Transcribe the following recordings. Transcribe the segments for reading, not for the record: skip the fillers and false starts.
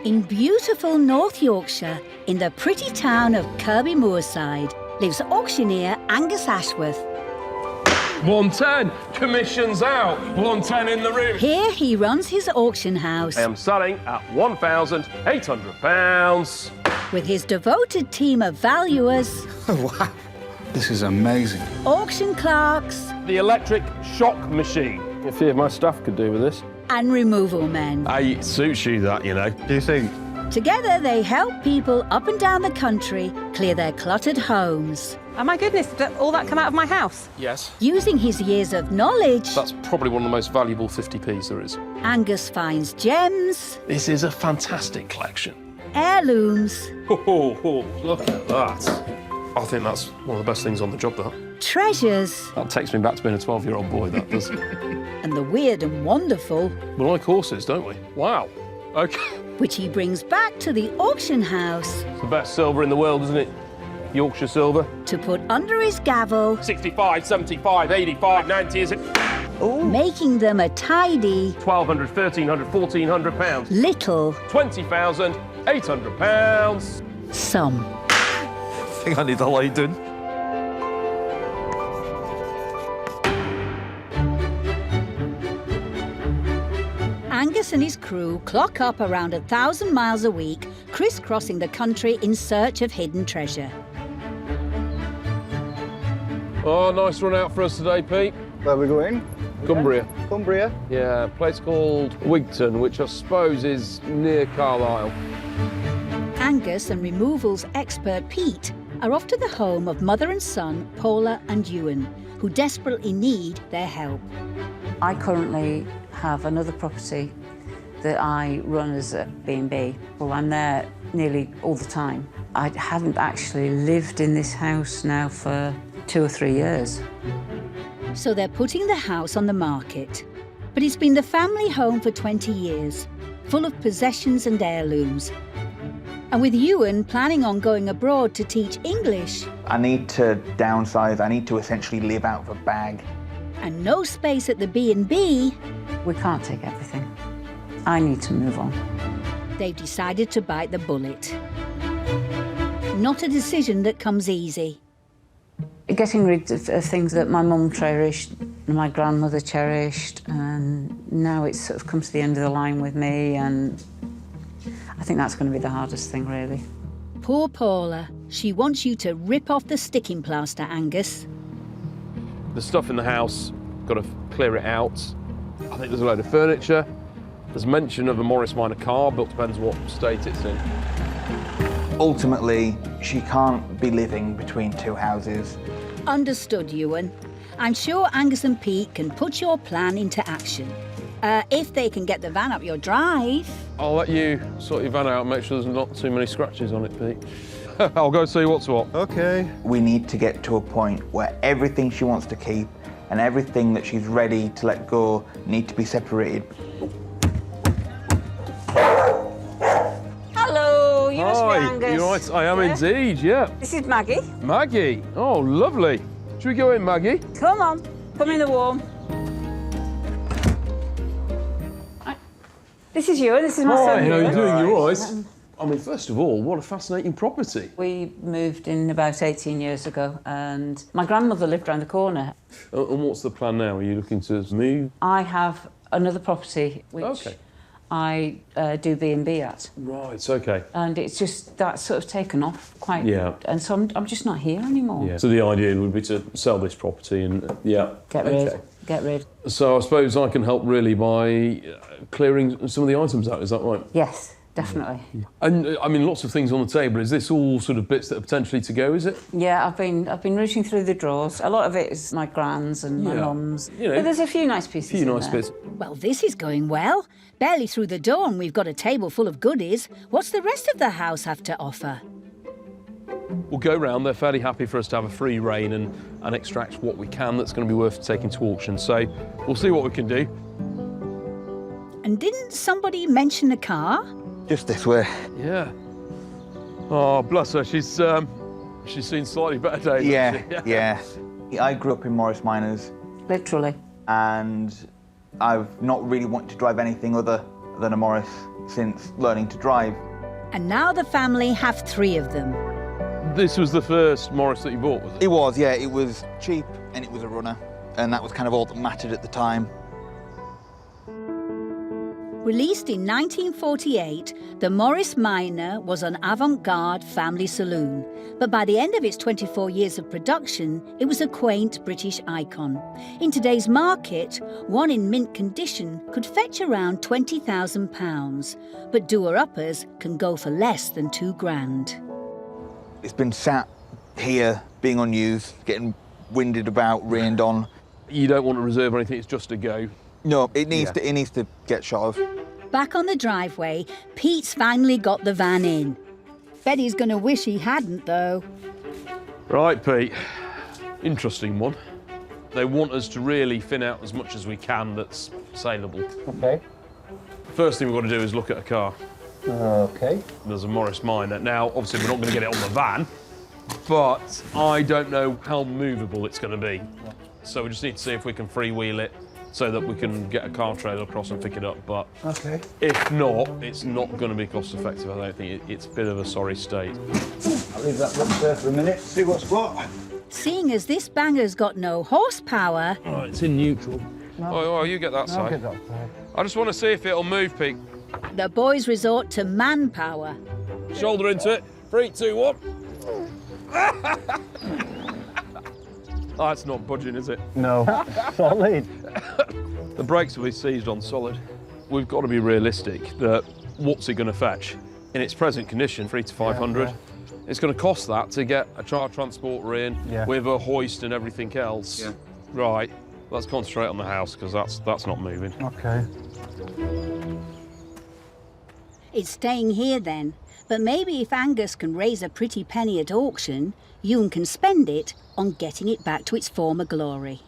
In beautiful North Yorkshire, in the pretty town of Kirby Moorside, lives auctioneer Angus Ashworth. 110, commission's out, 110 in the room. Here he runs his auction house. I am selling at £1,800. With his devoted team of valuers. Wow, this is amazing. Auction clerks. The electric shock machine. A few of my staff could do with this. And removal men. It suits you, that, you know. Do you think? Together they help people up and down the country clear their cluttered homes. Oh my goodness, did all that come out of my house? Yes. Using his years of knowledge, That's probably one of the most valuable 50p's there is. Angus finds gems, This is a fantastic collection. heirlooms, Oh, look at that. I think that's one of the best things on the job, that. treasures, That takes me back to being a 12-year-old boy, that does. and the weird and wonderful, We like horses, don't we? Wow. OK. which he brings back to the auction house It's the best silver in the world, isn't it? Yorkshire silver. to put under his gavel, 65, 75, 85, 90, is it? making them a tidy, 1,200, 1,300, 1,400 pounds. little £20,800. sum. I think I need a light done. Angus and his crew clock up around 1,000 miles a week, crisscrossing the country in search of hidden treasure. Oh, nice run out for us today, Pete. Where are we going? Cumbria. Cumbria. Yeah, a place called Wigton, which I suppose is near Carlisle. Angus and removals expert Pete are off to the home of mother and son, Paula and Yuan, who desperately need their help. I currently have another property that I run as a B&B. Well, I'm there nearly all the time. I haven't actually lived in this house now for 2 or 3 years. So they're putting the house on the market. But it's been the family home for 20 years, full of possessions and heirlooms. And with Yuan planning on going abroad to teach English, I need to downsize. I need to essentially live out of a bag. and no space at the B&B, We can't take everything. I need to move on. they've decided to bite the bullet. Not a decision that comes easy. Getting rid of things that my mum cherished, my grandmother cherished, and now it's sort of come to the end of the line with me, and I think that's going to be the hardest thing, really. Poor Paula. She wants you to rip off the sticking plaster, Angus. The stuff in the house, got to clear it out. I think there's a load of furniture. There's mention of a Morris Minor car, but depends what state it's in. Ultimately, she can't be living between two houses. Understood, Yuan. I'm sure Angus and Pete can put your plan into action. If they can get the van up your drive. I'll let you sort your van out and make sure there's not too many scratches on it, Pete. I'll go see what's what. Okay. We need to get to a point where everything she wants to keep and everything that she's ready to let go need to be separated. Hello, you must be Hi, Angus. you're right, I am indeed, yeah. This is Maggie. Maggie, oh, lovely. Should we go in, Maggie? Come on, come in the warm. This is you, and this is my son. Hi, how are you Ewan. doing? You all right? I mean, first of all, what a fascinating property. We moved in about 18 years ago, and my grandmother lived around the corner. And what's the plan now? Are you looking to move? I have another property which Okay. I do B&B at, Right, okay. and it's just that's sort of taken off quite. Yeah. And so I'm just not here anymore. Yeah. So the idea would be to sell this property and, yeah. Get rid. Get rid. So I suppose I can help really by clearing some of the items out, is that right? Yes, definitely. And I mean, lots of things on the table. Is this all sort of bits that are potentially to go, is it? Yeah, I've been rooting through the drawers. A lot of it is my grand's and my Yeah. mum's. You know, But there's a few nice pieces. A few in nice there. bits. Well, this is going well. Barely through the door and we've got a table full of goodies. What's the rest of the house have to offer? We'll go round. They're fairly happy for us to have a free rein and extract what we can that's going to be worth taking to auction. So we'll see what we can do. And didn't somebody mention a car? Just this way. Yeah. Oh, bless her. She's seen slightly better days. Yeah, hasn't she? yeah. I grew up in Morris Minors, Literally. and I've not really wanted to drive anything other than a Morris since learning to drive. And now the family have 3 of them. This was the first Morris that you bought, was it? It was, yeah, it was cheap and it was a runner, and that was kind of all that mattered at the time. Released in 1948, the Morris Minor was an avant-garde family saloon. But by the end of its 24 years of production, it was a quaint British icon. In today's market, one in mint condition could fetch around £20,000, but doer-uppers can go for less than £2,000. It's been sat here, being unused, getting winded about, rained on. You don't want to reserve or anything, it's just a go. No, it needs to get shot of. Back on the driveway, Pete's finally got the van in. Bet he's going to wish he hadn't, though. Right, Pete. Interesting one. They want us to really thin out as much as we can that's saleable. Okay. First thing we've got to do is look at a car. Okay. There's a Morris Minor. Now, obviously, we're not going to get it on the van, but I don't know how movable it's going to be. So we just need to see if we can freewheel it so that we can get a car trailer across and pick it up. But Okay. if not, it's not going to be cost effective. I don't think it's a bit of a sorry state. I'll leave that box there for a minute, see what's what. Seeing as this banger's got no horsepower, Oh, it's in neutral. Oh, you get that I'll side. get that side. I just want to see if it'll move, Pete. the boys resort to manpower. Shoulder into it. 3, 2, 1. Oh, it's not budging, is it? No. Solid. The brakes will be seized on solid. We've got to be realistic that what's it going to fetch? In its present condition, 300 to 500. Yeah. It's going to cost that to get a child transporter in with a hoist and everything else. Yeah. Right, let's concentrate on the house because that's not moving. Okay. It's staying here then. But maybe if Angus can raise a pretty penny at auction, Yuan can spend it on getting it back to its former glory.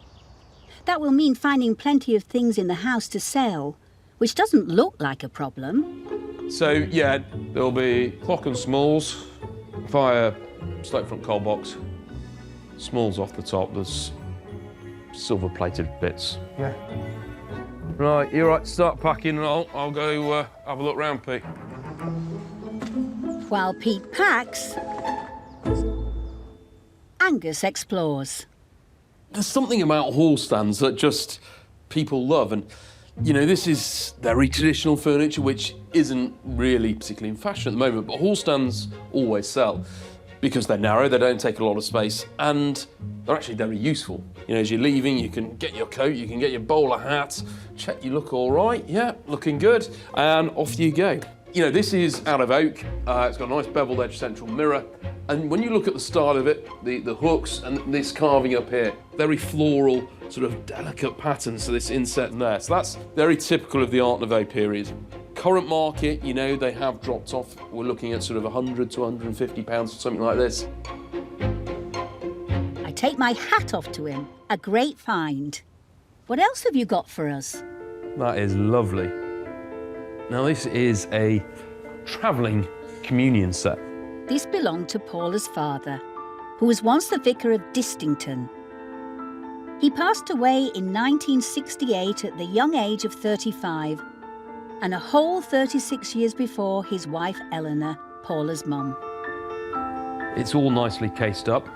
That will mean finding plenty of things in the house to sell, which doesn't look like a problem. So, yeah, there'll be clock and smalls, fire slate front coal box, smalls off the top, there's silver-plated bits. Yeah. Right, you're right to start packing and I'll go have a look round, Pete. While Pete packs, Angus explores. There's something about hall stands that just people love, and you know, this is very traditional furniture which isn't really particularly in fashion at the moment, but hall stands always sell because they're narrow, they don't take a lot of space, and they're actually very useful. You know, as you're leaving, you can get your coat, you can get your bowler hat, check you look all right, yeah, looking good, and off you go. You know, this is out of oak, it's got a nice beveled edge central mirror, and when you look at the style of it, the hooks and this carving up here, very floral, sort of delicate patterns to this inset and there. So that's very typical of the Art Nouveau period. Current market, you know, they have dropped off. We're looking at sort of £100 to £150 or something like this. I take my hat off to him. A great find. What else have you got for us? That is lovely. Now this is a travelling communion set. This belonged to Paula's father, who was once the vicar of Distington. He passed away in 1968 at the young age of 35, and a whole 36 years before his wife Eleanor, Paula's mum. It's all nicely cased up.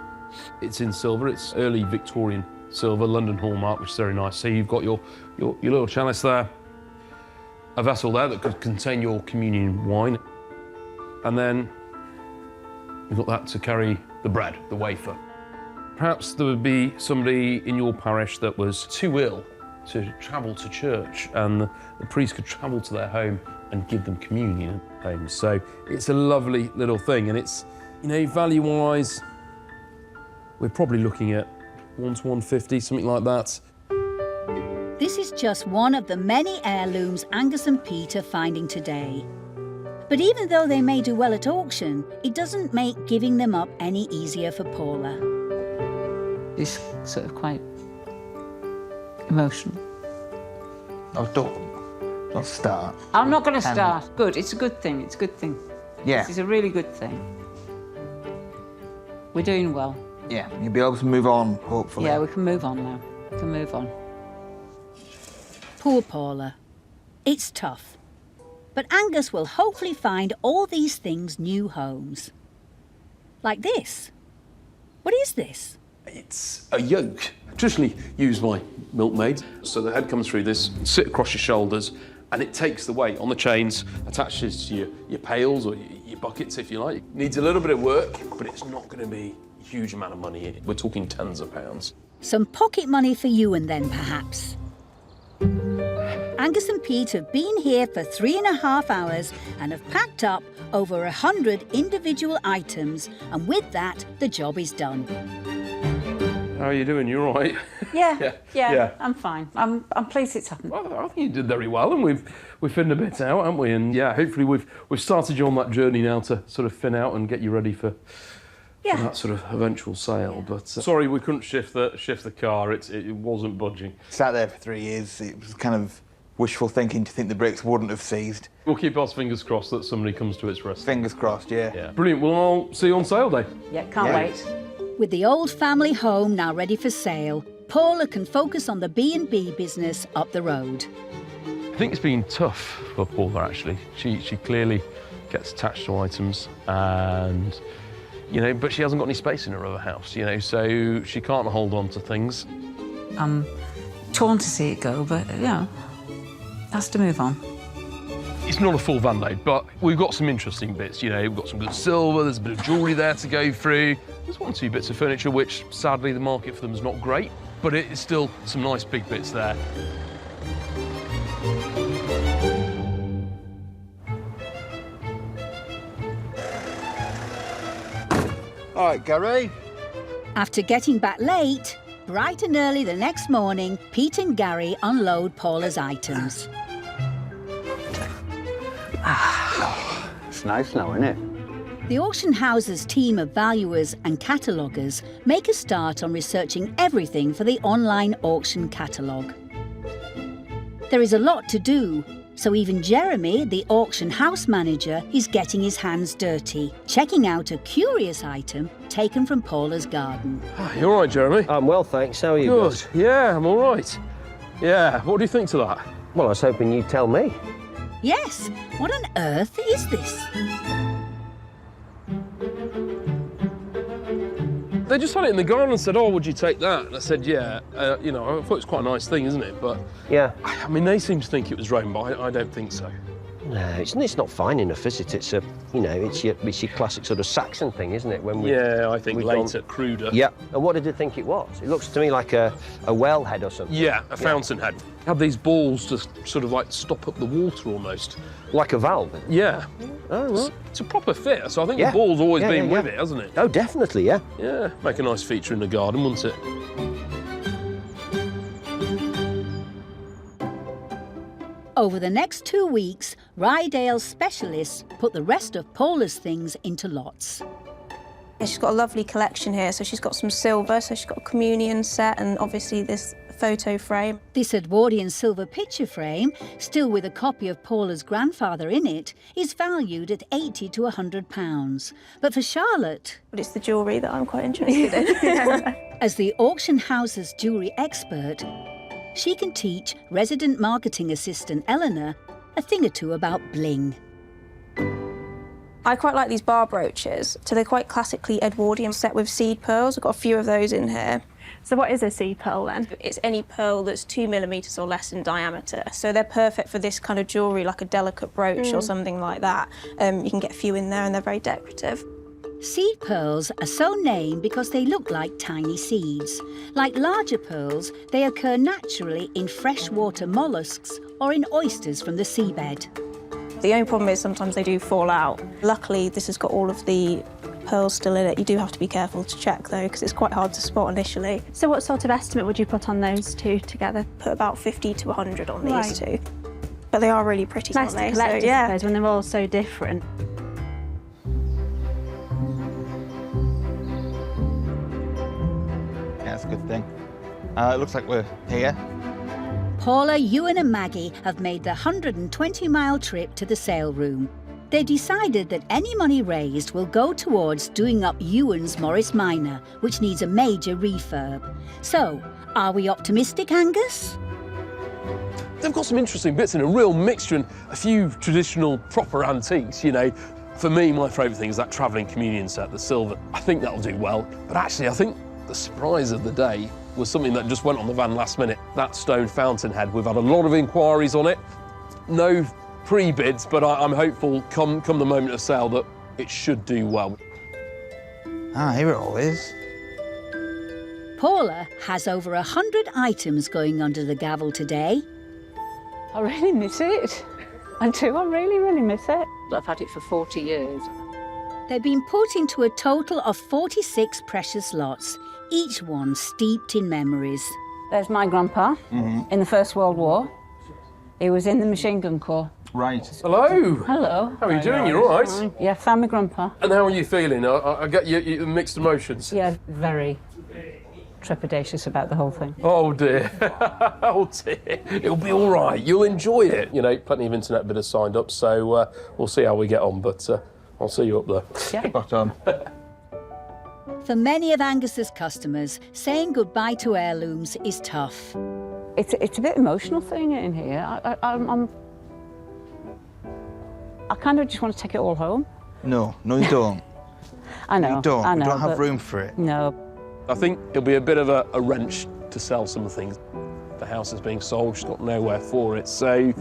It's in silver, it's early Victorian silver, London hallmark, which is very nice. So you've got your little chalice there, a vessel there that could contain your communion wine, and then you've got that to carry the bread, the wafer. Perhaps there would be somebody in your parish that was too ill to travel to church, and the priest could travel to their home and give them communion at home. So it's a lovely little thing, and it's, you know, value-wise, we're probably looking at 1 to 150, something like that. This is just one of the many heirlooms Angus and Pete are finding today. But even though they may do well at auction, it doesn't make giving them up any easier for Paula. It's sort of quite emotional. Oh, don't start. I'm not going to start. Good, it's a good thing, it's a good thing. Yeah. This is a really good thing. We're doing well. Yeah, you'll be able to move on, hopefully. Yeah, we can move on now. We can move on. Poor Paula. It's tough. But Angus will hopefully find all these things new homes. Like this. What is this? It's a yoke, traditionally used by milkmaids. So the head comes through this, sit across your shoulders, and it takes the weight on the chains, attaches to your pails or your buckets, if you like. It needs a little bit of work, but it's not going to be a huge amount of money in it. We're talking tens of pounds. Some pocket money for Yuan then, perhaps. Angus and Pete have been here for 3.5 hours and have packed up over 100 individual items, and with that, the job is done. How are you doing? You all right? Yeah, I'm fine. I'm pleased it's happened. Well, I think you did very well, and we've thinned a bit out, haven't we? And yeah, hopefully we've started you on that journey now to sort of thin out and get you ready for that sort of eventual sale. But sorry, we couldn't shift the car. It wasn't budging. Sat there for 3 years. It was kind of wishful thinking to think the bricks wouldn't have seized. We'll keep our fingers crossed that somebody comes to its rescue. Fingers crossed, yeah. Yeah. Brilliant. Well, I'll see you on sale day. Yeah, can't wait. With the old family home now ready for sale, Paula can focus on the B&B business up the road. I think it's been tough for Paula, actually. She clearly gets attached to items and, but she hasn't got any space in her other house, so she can't hold on to things. I'm torn to see it go, but, has to move on. It's not a full van load, but we've got some interesting bits. We've got some good silver, there's a bit of jewellery there to go through. There's 1 or 2 bits of furniture, which sadly the market for them is not great, but it's still some nice big bits there. All right, Gary. After getting back late, bright and early the next morning, Pete and Gary unload Paula's items. It's nice now, isn't it? The auction house's team of valuers and cataloguers make a start on researching everything for the online auction catalogue. There is a lot to do, so even Jeremy, the auction house manager, is getting his hands dirty, checking out a curious item taken from Paula's garden. You all right, Jeremy? I'm well, thanks. How are you? Good. Guys? Yeah, I'm all right. Yeah, what do you think to that? Well, I was hoping you'd tell me. Yes, what on earth is this? They just had it in the garden and said, "Oh, would you take that?" And I said, "Yeah." I thought it was quite a nice thing, isn't it? But Yeah. I mean, they seem to think it was rain, but I don't think so. No, it's not fine enough, is it? It's it's your classic sort of Saxon thing, isn't it? When I think we've later, cruder. Yeah. And what did you think it was? It looks to me like a wellhead or something. Yeah, a fountainhead. Had these balls to sort of like stop up the water almost. Like a valve. Yeah. Oh, right. It's a proper fit, so I think Yeah. the ball's always Yeah, been yeah, with yeah. it, hasn't it? Oh, definitely, yeah. Yeah, make a nice feature in the garden, wouldn't it? Over the next 2 weeks, Rydale's specialists put the rest of Paula's things into lots. She's got a lovely collection here. So she's got some silver, so she's got a communion set and obviously this photo frame. This Edwardian silver picture frame, still with a copy of Paula's grandfather in it, is valued at £80 to £100. But for Charlotte, But it's the jewellery that I'm quite interested in. as the auction house's jewellery expert, she can teach resident marketing assistant Eleanor a thing or two about bling. I quite like these bar brooches. So they're quite classically Edwardian, set with seed pearls. I've got a few of those in here. So what is a seed pearl then? It's any pearl that's 2 millimetres or less in diameter. So they're perfect for this kind of jewellery, like a delicate brooch or something like that. You can get a few in there and they're very decorative. Seed pearls are so named because they look like tiny seeds. Like larger pearls, they occur naturally in freshwater mollusks or in oysters from the seabed. The only problem is sometimes they do fall out. Luckily, this has got all of the pearls still in it. You do have to be careful to check though, because it's quite hard to spot initially. So what sort of estimate would you put on those two together? Put about 50 to 100 on these Right. two. But they are really pretty, It's nice aren't to they? collect, So, I yeah. suppose, when they're all so different. Yeah, that's a good thing. It looks like we're here. Paula, Yuan and Maggie have made the 120-mile trip to the sale room. They've decided that any money raised will go towards doing up Yuan's Morris Minor, which needs a major refurb. So, are we optimistic, Angus? They've got some interesting bits in a real mixture and a few traditional proper antiques, you know. For me, my favourite thing is that travelling communion set, the silver. I think that'll do well. But actually, I think the surprise of the day was something that just went on the van last minute. That stone fountainhead. We've had a lot of inquiries on it. No pre-bids, but I'm hopeful come the moment of sale that it should do well. Ah, here it all is. Paula has over 100 items going under the gavel today. I really miss it. I do, I really, really miss it. I've had it for 40 years. They've been put into a total of 46 precious lots, each one steeped in memories. There's my grandpa in the First World War. He was in the Machine Gun Corps. Right. Hello. Hello. How are you doing? You all right? Yeah, found my grandpa. And how are you feeling? I get you mixed emotions. Yeah, very trepidatious about the whole thing. Oh dear. Oh dear. It'll be all right. You'll enjoy it. You know, plenty of internet bidders signed up, so we'll see how we get on, but I'll see you up there. Yeah. Spot on. For many of Angus's customers, saying goodbye to heirlooms is tough. It's a bit emotional thing in here. I kind of just want to take it all home. No, you don't. I know. You don't. I know, You don't have but room for it. No. I think it'll be a bit of a wrench to sell some things. The house is being sold, she's got nowhere for it, so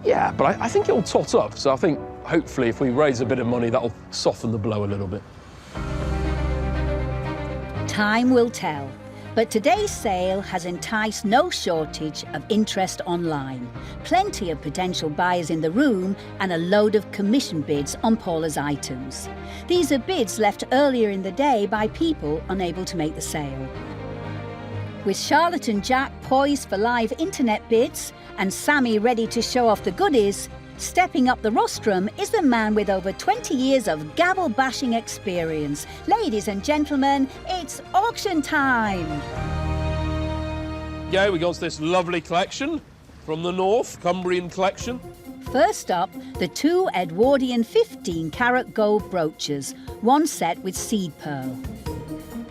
yeah, but I think it'll tot up. So I think hopefully if we raise a bit of money, that'll soften the blow a little bit. Time will tell, but today's sale has enticed no shortage of interest online. Plenty of potential buyers in the room and a load of commission bids on Paula's items. These are bids left earlier in the day by people unable to make the sale. With Charlotte and Jack poised for live internet bids and Sammy ready to show off the goodies, stepping up the rostrum is the man with over 20 years of gavel-bashing experience. Ladies and gentlemen, it's auction time! Yeah, we got this lovely collection from the north, Cumbrian collection. First up, the two Edwardian 15-carat gold brooches, one set with seed pearl.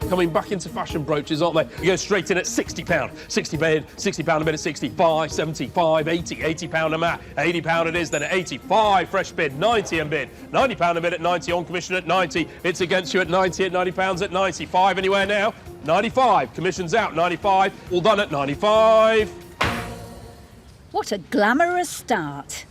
Coming back into fashion brooches, aren't they? You go straight in at £60. £60 a bid at 65, 75, 80, £80 a mat, £80 it is, then at 85, fresh bid, 90 and bid, £90 a bid at 90, on commission at 90, it's against you at 90, at £90 at 95, anywhere now, 95, commission's out, 95, all done at 95. What a glamorous start.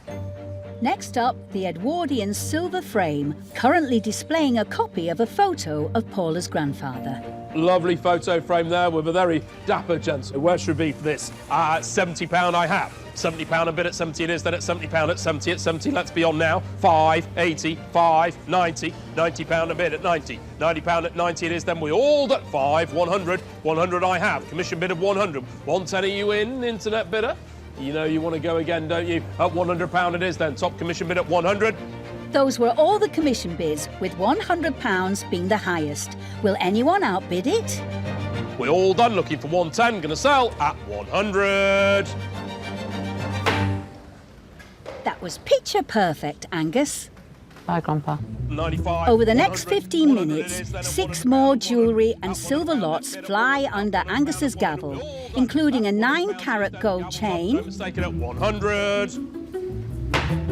Next up, the Edwardian silver frame, currently displaying a copy of a photo of Paula's grandfather. Lovely photo frame there with a very dapper gentleman. Where should we be for this? £70 I have. £70 a bid at 70 it is, then at £70 at 70 at 70, let's be on now. 5, 80, 5, 90, £90 a bid at 90, £90 at 90 it is, then we all at 5, 100, 100 I have. Commission bid of 100. 110 are you in, internet bidder? You know you want to go again, don't you? At £100 it is then, top commission bid at 100. Those were all the commission bids, with £100 being the highest. Will anyone outbid it? We're all done, looking for 110, going to sell at 100. That was picture perfect, Angus. Bye, Grandpa. 95. Over the next 15 minutes, 6 more jewellery and silver lots fly under Angus's gavel, including a 9-carat gold chain, Let's take it at 100.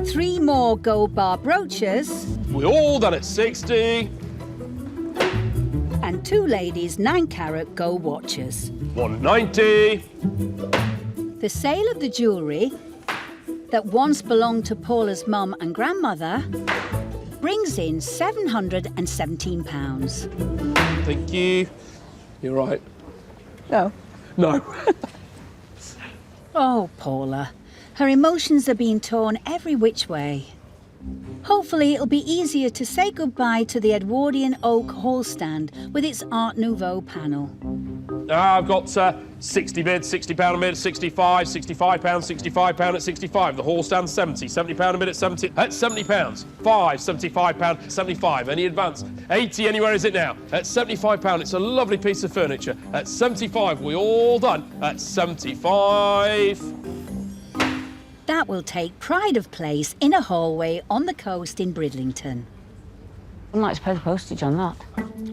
3 more gold bar brooches, We're all done at 60. and 2 ladies' 9-carat gold watches. 190. The sale of the jewellery that once belonged to Paula's mum and grandmother brings in £717. Thank you. You're right. No. No. Oh, Paula. Her emotions are being torn every which way. Hopefully it'll be easier to say goodbye to the Edwardian oak hall stand with its Art Nouveau panel. I've got 60 bids, £60 a bid at 65, £65, £65 at 65. The hall stands 70, £70 a bid at 70, at £70. 5, £75, 75. Any advance? 80, anywhere is it now? At £75, it's a lovely piece of furniture. At 75, we all done. At 75. That will take pride of place in a hallway on the coast in Bridlington. I'd like to pay the postage on that.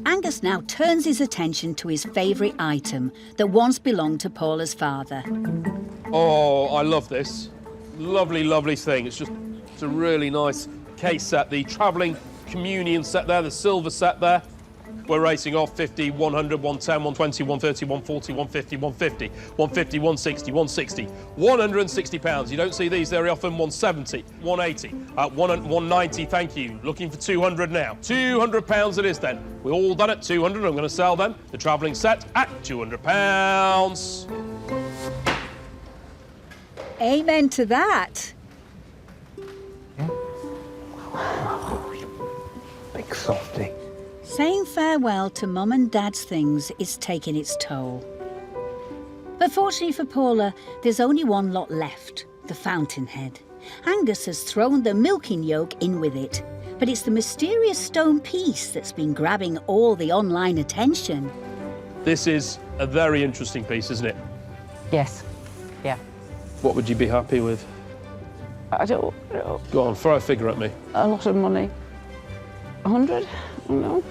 Angus now turns his attention to his favourite item that once belonged to Paula's father. Oh, I love this. Lovely, lovely thing. It's a really nice case set. The travelling communion set there, the silver set there. We're racing off 50, 100, 110, 120, 130, 140, 150, 150, 150, 160, 160, 160 pounds. You don't see these very often. 170, 180, 190, thank you. Looking for 200 now. 200 pounds it is then. We're all done at 200. I'm going to sell them, the travelling set, at 200 pounds. Amen to that. Big softy. Saying farewell to Mum and Dad's things is taking its toll. But fortunately for Paula, there's only one lot left, the fountainhead. Angus has thrown the milking yoke in with it, but it's the mysterious stone piece that's been grabbing all the online attention. This is a very interesting piece, isn't it? Yes. Yeah. What would you be happy with? I don't know. Go on, throw a figure at me. A lot of money. 100? No.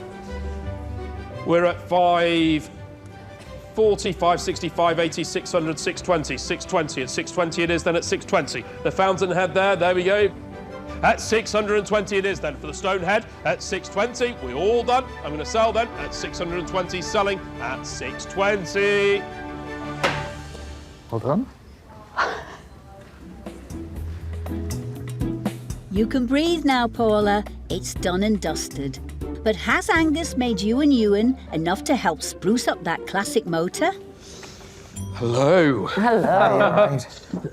We're at 540, 560, 580, 600, 620, 620. At 620 it is then at 620. The fountainhead there we go. At 620 it is then for the stone head. At 620, we're all done. I'm going to sell then at 620, selling at 620. Well done. You can breathe now, Paula. It's done and dusted. But has Angus made you and Yuan enough to help spruce up that classic motor? Hello. Hello.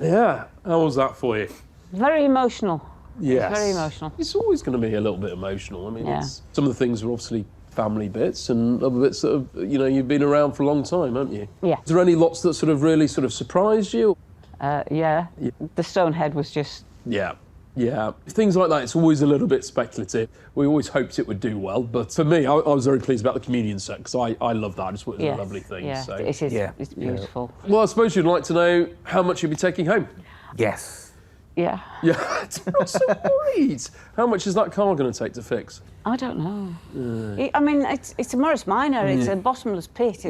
Yeah, how was that for you? Very emotional. Yes. Very emotional. It's always going to be a little bit emotional. I mean, Yeah. some of the things are obviously family bits and other bits that have, you've been around for a long time, haven't you? Yeah. Is there any lots that sort of really sort of surprised you? Yeah. The stone head was just... Yeah. Yeah, things like that, it's always a little bit speculative. We always hoped it would do well, but for me, I was very pleased about the communion set, because I love that. I just thought it was a lovely thing. Yeah, so. it is. Yeah. It's beautiful. Well, I suppose you'd like to know how much you'll be taking home. Yes. Yeah. Yeah, I'm so worried. How much is that car going to take to fix? I don't know. I mean, it's a Morris Minor. It's a bottomless pit.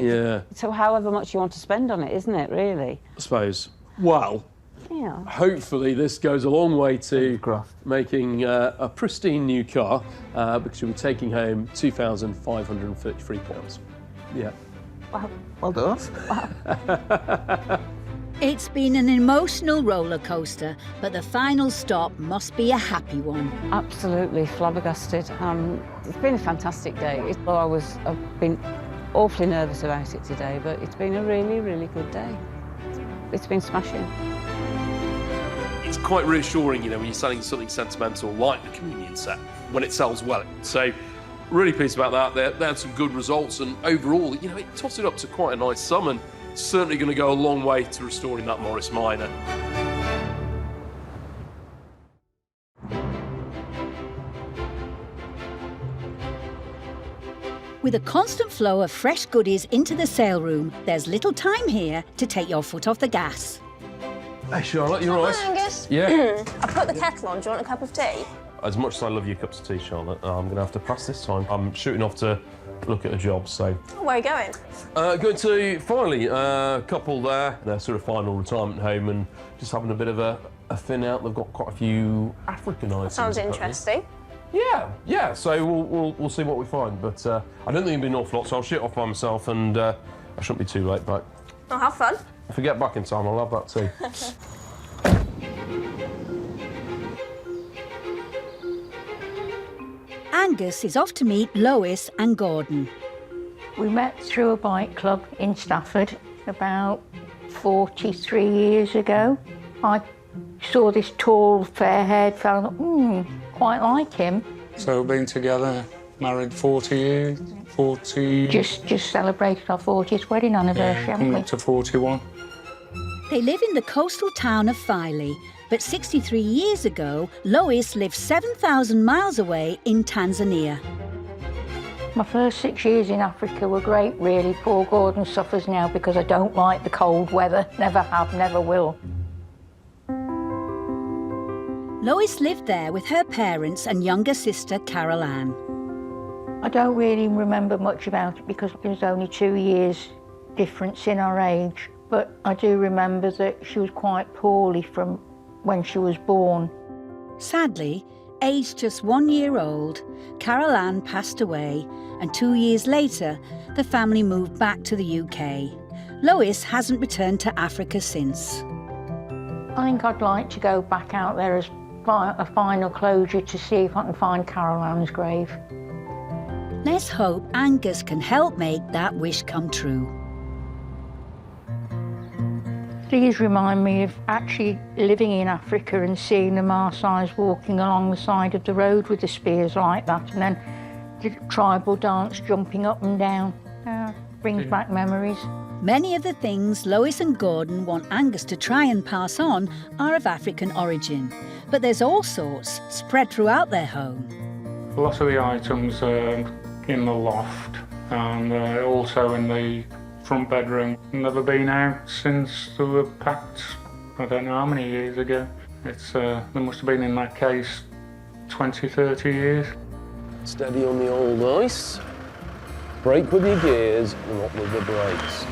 So however much you want to spend on it, isn't it, really? I suppose. Well, Yeah. hopefully this goes a long way to making a pristine new car, because you'll be taking home £2,533. Yeah. Wow. Well done. It's been an emotional roller coaster, but the final stop must be a happy one. Absolutely flabbergasted. It's been a fantastic day. I've been awfully nervous about it today, but it's been a really, really good day. It's been smashing. It's quite reassuring, when you're selling something sentimental like the communion set, when it sells well. So, really pleased about that. They had some good results, and overall, it tossed it up to quite a nice sum, and it's certainly going to go a long way to restoring that Morris Minor. With a constant flow of fresh goodies into the sale room, there's little time here to take your foot off the gas. Hey, Charlotte, you all right? Hi, Angus. Yeah. I put the kettle on. Do you want a cup of tea? As much as I love your cups of tea, Charlotte, I'm going to have to pass this time. I'm shooting off to look at a job, so... Oh, where are you going? Going to Filey, a couple there, their sort of final retirement home, and just having a bit of a thin out. They've got quite a few African items. Sounds interesting. Yeah, so we'll see what we find, but I don't think it'll be an awful lot, so I'll shoot off by myself, and I shouldn't be too late back. Oh, have fun. If I get back in time, I'll have that too. Angus is off to meet Lois and Gordon. We met through a bike club in Stafford about 43 years ago. I saw this tall, fair-haired fellow, quite like him. So we've been together, married 40 years, 40... Just celebrated our 40th wedding anniversary, haven't we? Up to 41. They live in the coastal town of Filey, but 63 years ago, Lois lived 7,000 miles away in Tanzania. My first 6 years in Africa were great, really. Poor Gordon suffers now because I don't like the cold weather. Never have, never will. Lois lived there with her parents and younger sister, Carol Ann. I don't really remember much about it because there was only 2 years difference in our age. But I do remember that she was quite poorly from when she was born. Sadly, aged just 1 year old, Carol Ann passed away, and 2 years later, the family moved back to the UK. Lois hasn't returned to Africa since. I think I'd like to go back out there as a final closure to see if I can find Carol Ann's grave. Let's hope Angus can help make that wish come true. These remind me of actually living in Africa and seeing the Maasai's walking along the side of the road with the spears like that, and then the tribal dance jumping up and down. Brings back memories. Many of the things Lois and Gordon want Angus to try and pass on are of African origin, but there's all sorts spread throughout their home. A lot of the items are in the loft and also in the front bedroom. Never been out since they were packed, I don't know how many years ago. They must have been in that case 20, 30 years. Steady on the old ice. Brake with your gears, not with the brakes.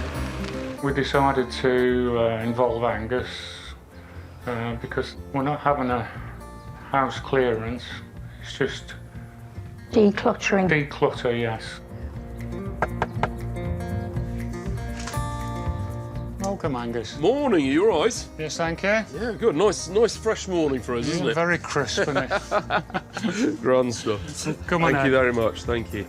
We decided to involve Angus because we're not having a house clearance, it's just Decluttering. declutter, yes. Welcome, Angus. Morning, are you all right? Yes, thank you. Yeah, good. Nice fresh morning for us, isn't it? Very crisp, isn't it? Grand stuff. Come on Thank you out. very much, thank you.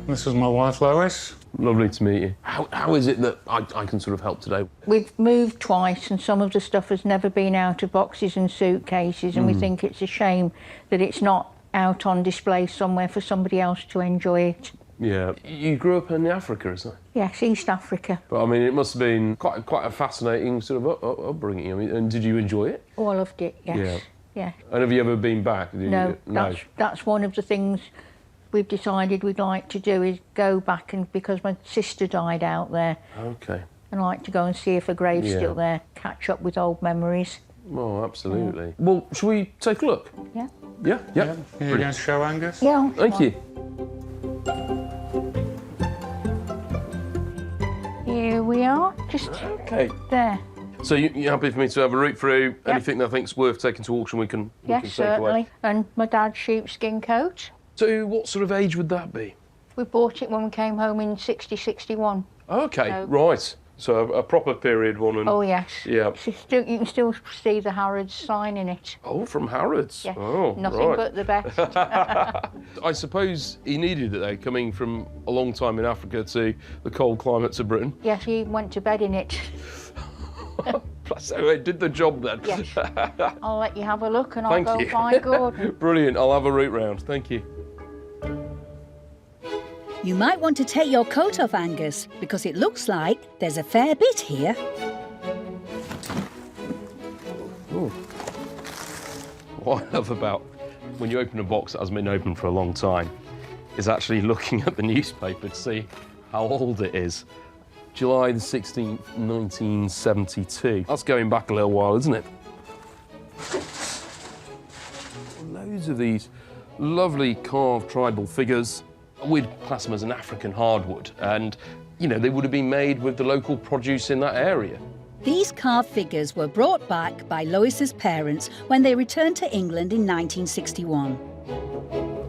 This is my wife, Lois. Lovely to meet you. How is it that I can sort of help today? We've moved twice and some of the stuff has never been out of boxes and suitcases, and we think it's a shame that it's not out on display somewhere for somebody else to enjoy it. Yeah. You grew up in Africa, isn't it? Yes, East Africa. But I mean, it must have been quite a fascinating sort of upbringing. I mean, and did you enjoy it? Oh, I loved it, yes. Yeah. And have you ever been back? No, that's one of the things we've decided we'd like to do, is go back, and because my sister died out there, Okay. I'd like to go and see if her grave's Yeah. still there, catch up with old memories. Oh, absolutely. Well, shall we take a look? Yeah. Yeah? Yeah. Here you go, Brilliant. show Angus. Yeah. Thank you. Here we are, just Okay. there. So you're happy for me to have a route through anything that I think's worth taking to auction we can Yes, take certainly. away? And my dad's sheepskin coat. So what sort of age would that be? We bought it when we came home in 60-61. Okay, So- right. So a proper period one. And, Oh, yes. Yeah. You can still see the Harrods sign in it. Oh, from Harrods. Yes. Oh, Nothing right. but the best. I suppose he needed it though, coming from a long time in Africa to the cold climates of Britain. Yes, he went to bed in it. So it did the job then. Yes. I'll let you have a look and I'll Thank go you. find Gordon. Brilliant. I'll have a route round. Thank you. You might want to take your coat off, Angus, because it looks like there's a fair bit here. Ooh. What I love about when you open a box that hasn't been open for a long time is actually looking at the newspaper to see how old it is. July the 16th, 1972. That's going back a little while, isn't it? Loads of these lovely carved tribal figures. We'd class them as an African hardwood, and, you know, they would have been made with the local produce in that area. These carved figures were brought back by Lois's parents when they returned to England in 1961.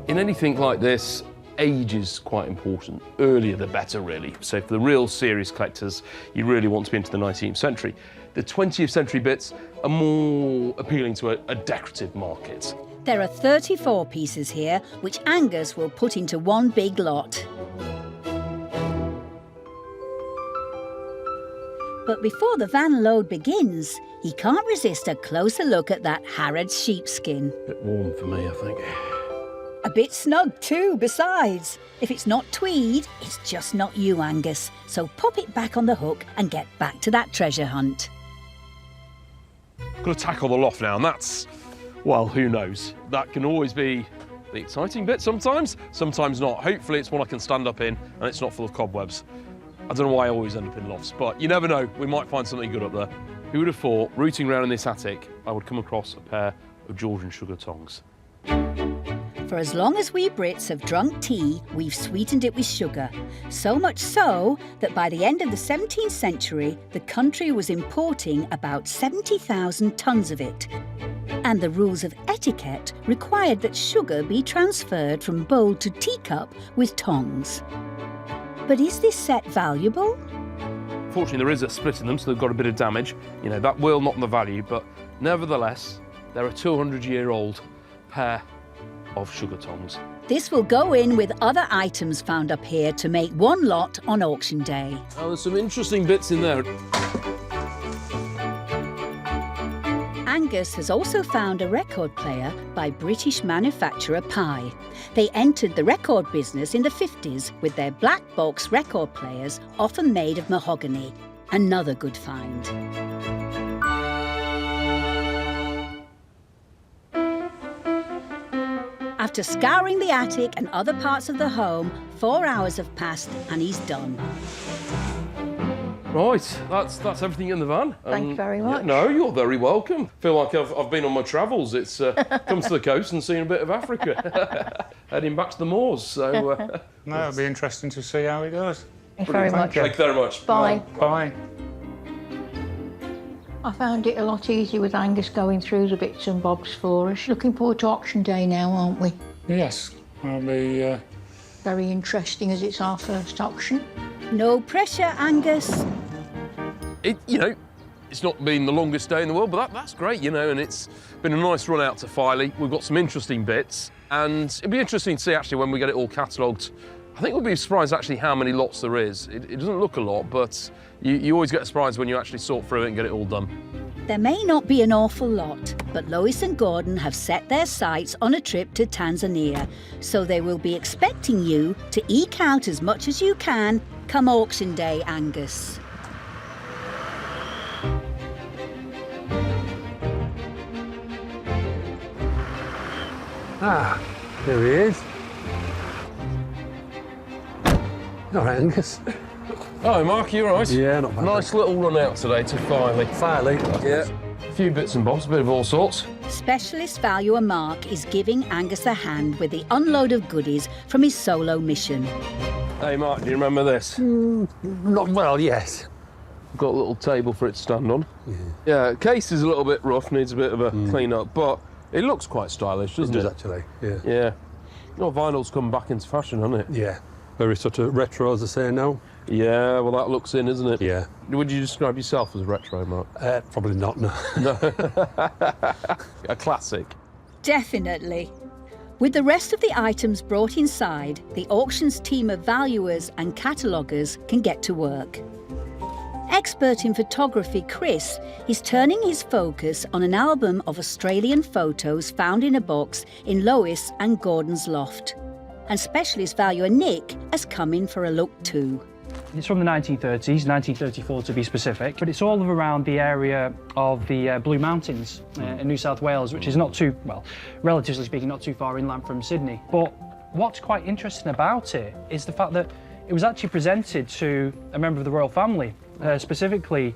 In anything like this, age is quite important. Earlier the better, really. So for the real serious collectors, you really want to be into the 19th century. The 20th century bits are more appealing to a decorative market. There are 34 pieces here, which Angus will put into one big lot. But before the van load begins, he can't resist a closer look at that Harrods sheepskin. Bit warm for me, I think. A bit snug too, besides. If it's not tweed, it's just not you, Angus. So pop it back on the hook and get back to that treasure hunt. Got to tackle the loft now, and that's, well, who knows? That can always be the exciting bit sometimes, sometimes not. Hopefully it's one I can stand up in and it's not full of cobwebs. I don't know why I always end up in lofts, but you never know, we might find something good up there. Who would have thought, rooting around in this attic, I would come across a pair of Georgian sugar tongs? For as long as we Brits have drunk tea, we've sweetened it with sugar. So much so that by the end of the 17th century, the country was importing about 70,000 tonnes of it. And the rules of etiquette required that sugar be transferred from bowl to teacup with tongs. But is this set valuable? Fortunately, there is a split in them, so they've got a bit of damage. You know, that will knock the value, but nevertheless, they're a 200-year-old pair of sugar tongs. This will go in with other items found up here to make one lot on auction day. Oh, there's some interesting bits in there. Angus has also found a record player by British manufacturer Pi. They entered the record business in the 50s with their black box record players, often made of mahogany. Another good find. After scouring the attic and other parts of the home, 4 hours have passed and he's done. Right, that's everything in the van. Thank you very much. No, you're very welcome. Feel like I've been on my travels. It's come to the coast and seen a bit of Africa. Heading back to the moors, so... No, it'll be interesting to see how it goes. Thank you very much. Thank you very much. Bye. Bye. I found it a lot easier with Angus going through the bits and bobs for us. Looking forward to auction day now, aren't we? Yes, I'll be... Very interesting as it's our first auction. No pressure, Angus. It's not been the longest day in the world, but that's great, and it's been a nice run out to Filey. We've got some interesting bits, and it'll be interesting to see, actually, when we get it all catalogued. I think we'll be surprised, actually, how many lots there is. It doesn't look a lot, but you always get surprised when you actually sort through it and get it all done. There may not be an awful lot, but Lois and Gordon have set their sights on a trip to Tanzania, so they will be expecting you to eke out as much as you can come auction day, Angus. Ah, there he is. All right, Angus. Oh, Mark, you all right? Yeah, not bad. Nice little run out today to Filey. Filey? Yeah. A few bits and bobs, a bit of all sorts. Specialist valuer Mark is giving Angus a hand with the unload of goodies from his solo mission. Hey, Mark, do you remember this? Not well, yes. Got a little table for it to stand on. Yeah, case is a little bit rough, needs a bit of a clean-up, but it looks quite stylish, doesn't it? It does, actually, yeah. Yeah. Vinyl's come back into fashion, hasn't it? Yeah. Very sort of retro, as they say now. Yeah, well, that looks in, isn't it? Yeah. Would you describe yourself as retro, Mark? Probably not, no. No. A classic. Definitely. With the rest of the items brought inside, the auction's team of valuers and cataloguers can get to work. Expert in photography Chris is turning his focus on an album of Australian photos found in a box in Lois and Gordon's loft. And specialist valuer Nick has come in for a look too. It's from the 1930s, 1934 to be specific, but it's all around the area of the Blue Mountains in New South Wales, which is not too, well, relatively speaking, not too far inland from Sydney. But what's quite interesting about it is the fact that it was actually presented to a member of the royal family, specifically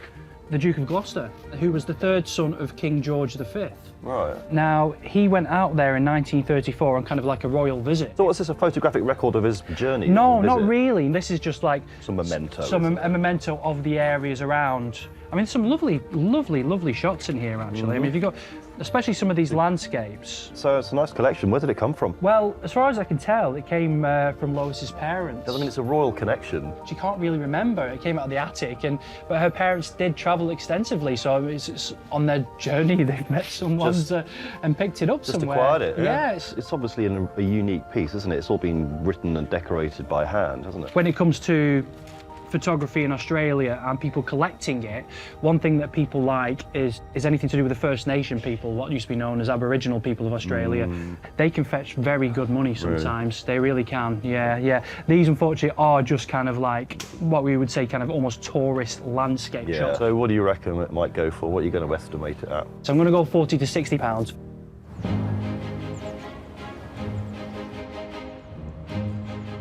the Duke of Gloucester, who was the third son of King George V. Right. Now, he went out there in 1934 on kind of like a royal visit. So was this a photographic record of his journey? No, not really. This is just like... Some memento. A memento of the areas around. I mean, some lovely, lovely, lovely shots in here, actually. I mean, if you got... Especially some of these landscapes. So it's a nice collection. Where did it come from? Well, as far as I can tell, it came from Lois's parents. I mean, it's a royal connection. She can't really remember. It came out of the attic, but her parents did travel extensively, so it's on their journey they've met someone and picked it up somewhere. Just acquired it? Yeah. It's obviously a unique piece, isn't it? It's all been written and decorated by hand, hasn't it? When it comes to photography in Australia and people collecting it, one thing that people like is anything to do with the First Nation people, what used to be known as Aboriginal people of Australia. They can fetch very good money sometimes. Really? They really can, yeah. These, unfortunately, are just kind of like what we would say kind of almost tourist landscape shots. So what do you reckon it might go for? What are you going to estimate it at? So I'm going to go 40 to 60 pounds.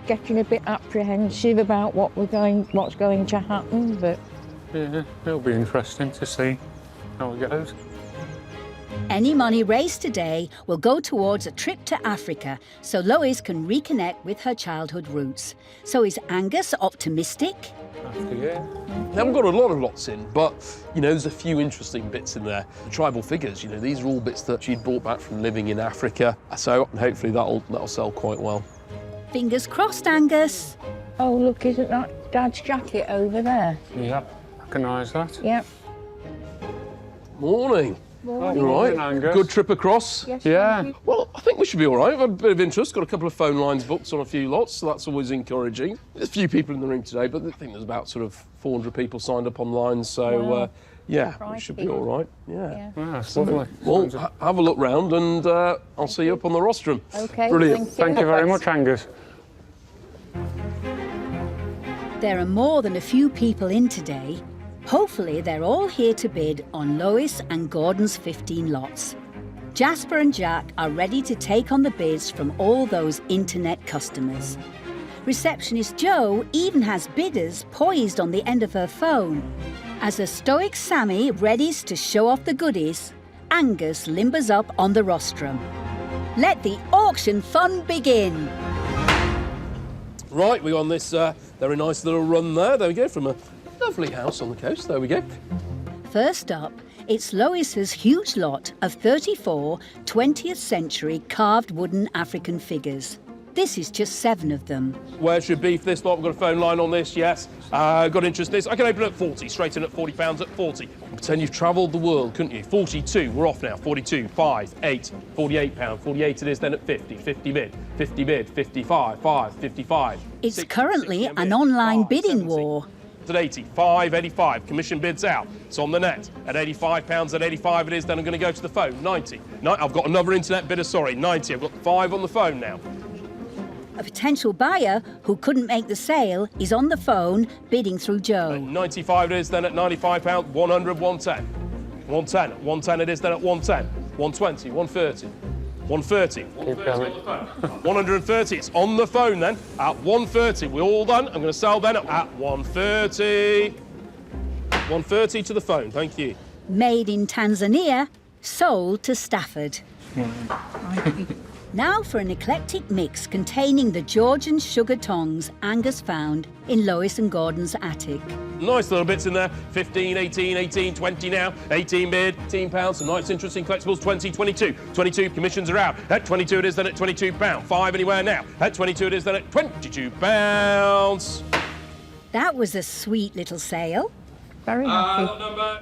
Getting a bit apprehensive about what's going to happen, but... Yeah, it'll be interesting to see how it goes. Any money raised today will go towards a trip to Africa so Lois can reconnect with her childhood roots. So is Angus optimistic? They haven't got a lot of lots in, but, there's a few interesting bits in there. The tribal figures, these are all bits that she'd brought back from living in Africa. So hopefully that'll sell quite well. Fingers crossed, Angus. Oh, look, isn't that Dad's jacket over there? Yep, recognise that. Yep. Morning. Morning. You all right? Angus. Good trip across? Yes, Yeah. thank you. Well, I think we should be all right. We've had a bit of interest, got a couple of phone lines booked on a few lots, so that's always encouraging. There's a few people in the room today, but I think there's about sort of 400 people signed up online, so Wow. we should be all right. Yeah. Yeah, that's lovely. Well, have a look round and I'll see you up on the rostrum. Okay, Brilliant. Thank you very much, Angus. There are more than a few people in today. Hopefully they're all here to bid on Lois and Gordon's 15 lots. Jasper and Jack are ready to take on the bids from all those internet customers. Receptionist Jo even has bidders poised on the end of her phone. As a stoic Sammy readies to show off the goodies, Angus limbers up on the rostrum. Let the auction fun begin. Right, we're on this very nice little run there. There we go, from a lovely house on the coast. There we go. First up, it's Lois's huge lot of 34 20th century carved wooden African figures. This is just 7 of them. Where should be for this lot? We've got a phone line on this, yes. Got interest in this. I can open at 40, straight in at £40 at 40. Pretend you've travelled the world, couldn't you? 42, we're off now. 42, 5, 8, £48. 48 it is then at 50. 50 bid, 50 bid, 55, 5, 55. It's 60, currently 60 an online 5, bidding 70. war. At 80, 5, 85. Commission bids out. It's on the net. At £85, at 85 it is. Then I'm going to go to the phone. 90. No, I've got another internet bidder, sorry. 90. I've got 5 on the phone now. A potential buyer who couldn't make the sale is on the phone bidding through Joe. 95 it is then at £95. 100, 110. 110. 110 it is then at 110. 120, 130. 130. 130. It's on the phone then at 130. We're all done. I'm going to sell then at 130. 130 to the phone. Thank you. Made in Tanzania, sold to Stafford. Now for an eclectic mix containing the Georgian sugar tongs Angus found in Lois and Gordon's attic. Nice little bits in there. 15, 18, 18, 20 now. 18 bid, £18. Some nice interesting collectibles. 20, 22. 22 commissions are out. At 22 it is then at £22. 5 anywhere now. At 22 it is then at £22. That was a sweet little sale. Very happy. Lot number.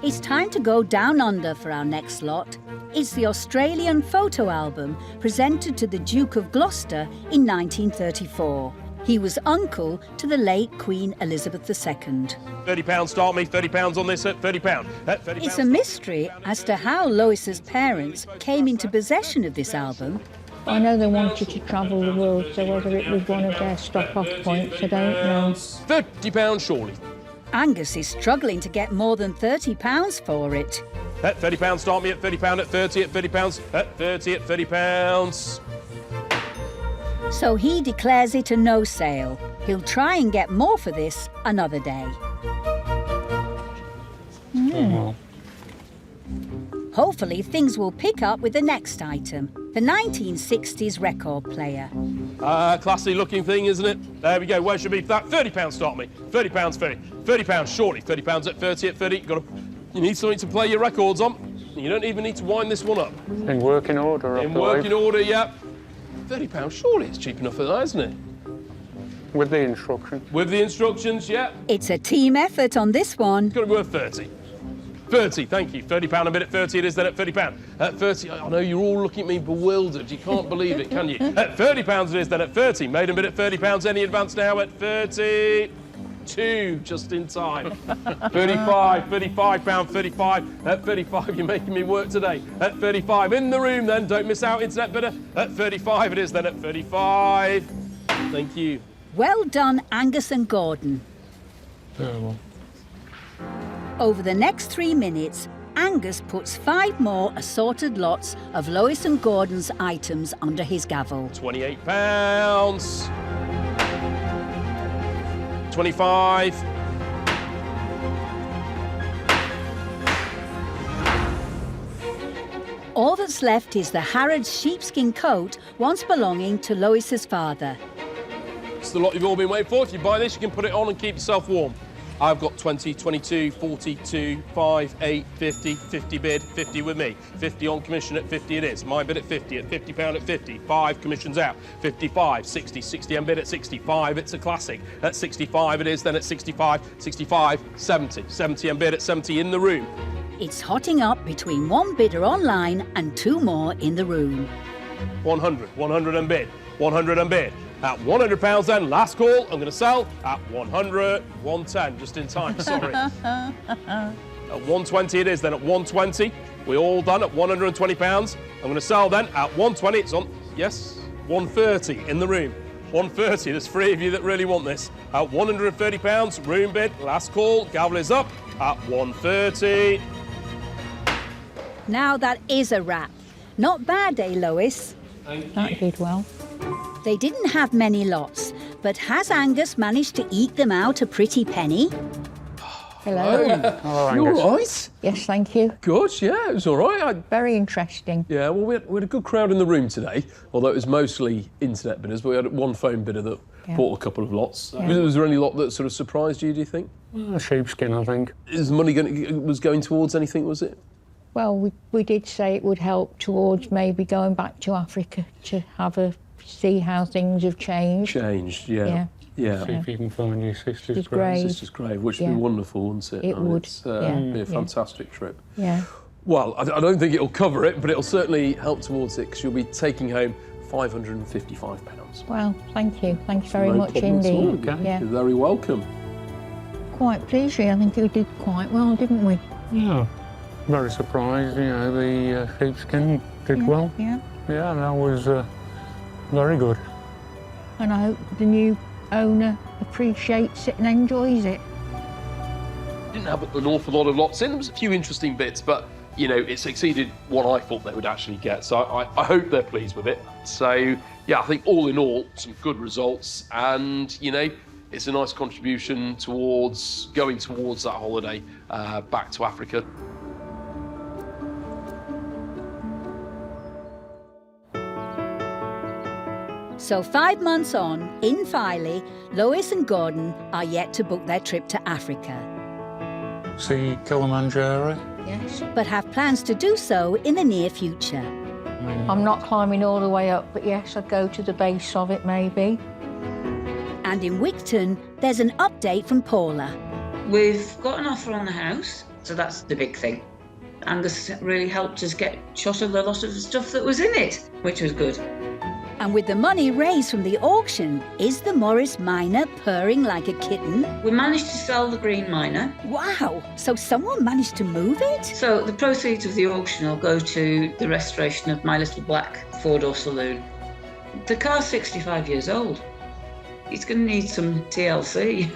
It's time to go down under for our next lot. It's the Australian photo album presented to the Duke of Gloucester in 1934. He was uncle to the late Queen Elizabeth II. £30 start me. £30 on this at £30. At £30. It's a mystery as to how Lois's parents came into possession of this album. I know they wanted to travel the world, so whether it was one of their stop-off points, I don't know. £30 surely. Angus is struggling to get more than £30 for it. At £30 start me at £30. At 30 at £30. At 30 at £30. So he declares it a no sale. He'll try and get more for this another day. Hopefully things will pick up with the next item, the 1960s record player. Classy looking thing, isn't it? There we go. Where should be that? £30 start me. £30 30. £30 surely. £30 at 30 at 30. You need something to play your records on. You don't even need to wind this one up. In working order, I In believe. working order, yeah. £30 surely it's cheap enough for that, isn't it? With the instructions. With the instructions, yeah. It's a team effort on this one. It's got to be worth 30. 30, thank you. £30 a bit at 30 it is then at £30. At 30, I know you're all looking at me bewildered. You can't believe it, can you? At £30 it is then at 30. Made a bit at £30. Any advance now at 32, just in time. 35, £35, 35. At 35, you're making me work today. At 35, in the room then. Don't miss out, internet bidder. At 35 it is then at 35. Thank you. Well done, Angus and Gordon. Terrible. Over the next 3 minutes, Angus puts 5 more assorted lots of Lois and Gordon's items under his gavel. £28. 25. All that's left is the Harrods sheepskin coat once belonging to Lois's father. It's the lot you've all been waiting for. If you buy this, you can put it on and keep yourself warm. I've got 20, 22, 42, 5, 8, 50, 50 bid, 50 with me. 50 on commission at 50 it is. My bid at 50, at £50 at 50. 5 commissions out. 55, 60, 60 and bid at 65. It's a classic. At 65 it is, then at 65, 65, 70. 70 and bid at 70 in the room. It's hotting up between one bidder online and 2 more in the room. 100, 100 and bid, 100 and bid. At £100 then, last call, I'm going to sell at 100, 110, just in time, sorry. At 120 it is, then at 120, we're all done at £120. I'm going to sell then at 120, it's on, yes, 130 in the room. 130, there's 3 of you that really want this. At £130, room bid, last call, gavel is up at 130. Now that is a wrap. Not bad, eh, Lois? That did well. They didn't have many lots, but has Angus managed to eke them out a pretty penny? Hello. Hello, You Angus. all right? Yes, thank you. Good, yeah, it was all right. Very interesting. Yeah, well, we had a good crowd in the room today, although it was mostly internet bidders, but we had one phone bidder that bought a couple of lots. Yeah. Was there any lot that sort of surprised you, do you think? Sheepskin, I think. Is the money was going towards anything, was it? Well, we did say it would help towards maybe going back to Africa to see how things have changed. Yeah. See if you can find your sister's grave. Sister's grave, which would be wonderful, wouldn't it? It would, It's, be a fantastic trip. Yeah. Well, I don't think it'll cover it, but it'll certainly help towards it, because you'll be taking home £555. Well, thank you. Thank you very No much problem at all. indeed. Okay. Yeah. You're very welcome. Quite pleased, really. I think we did quite well, didn't we? Yeah. Very surprised, the sheepskin did well. Yeah. Yeah, that was very good. And I hope the new owner appreciates it and enjoys it. Didn't have an awful lot of lots in. There was a few interesting bits, but it exceeded what I thought they would actually get. So I hope they're pleased with it. So yeah, I think all in all, some good results, and it's a nice contribution towards going towards that holiday back to Africa. So 5 months on, in Filey, Lois and Gordon are yet to book their trip to Africa, See Kilimanjaro. Yes. but have plans to do so in the near future. I'm not climbing all the way up, but yes, I'd go to the base of it maybe. And in Wigton, there's an update from Paula. We've got an offer on the house, so that's the big thing. Angus really helped us get shot of a lot of the stuff that was in it, which was good. And with the money raised from the auction, is the Morris Minor purring like a kitten? We managed to sell the green Minor. Wow, so someone managed to move it? So the proceeds of the auction will go to the restoration of my little black 4-door saloon. The car's 65 years old. It's going to need some TLC.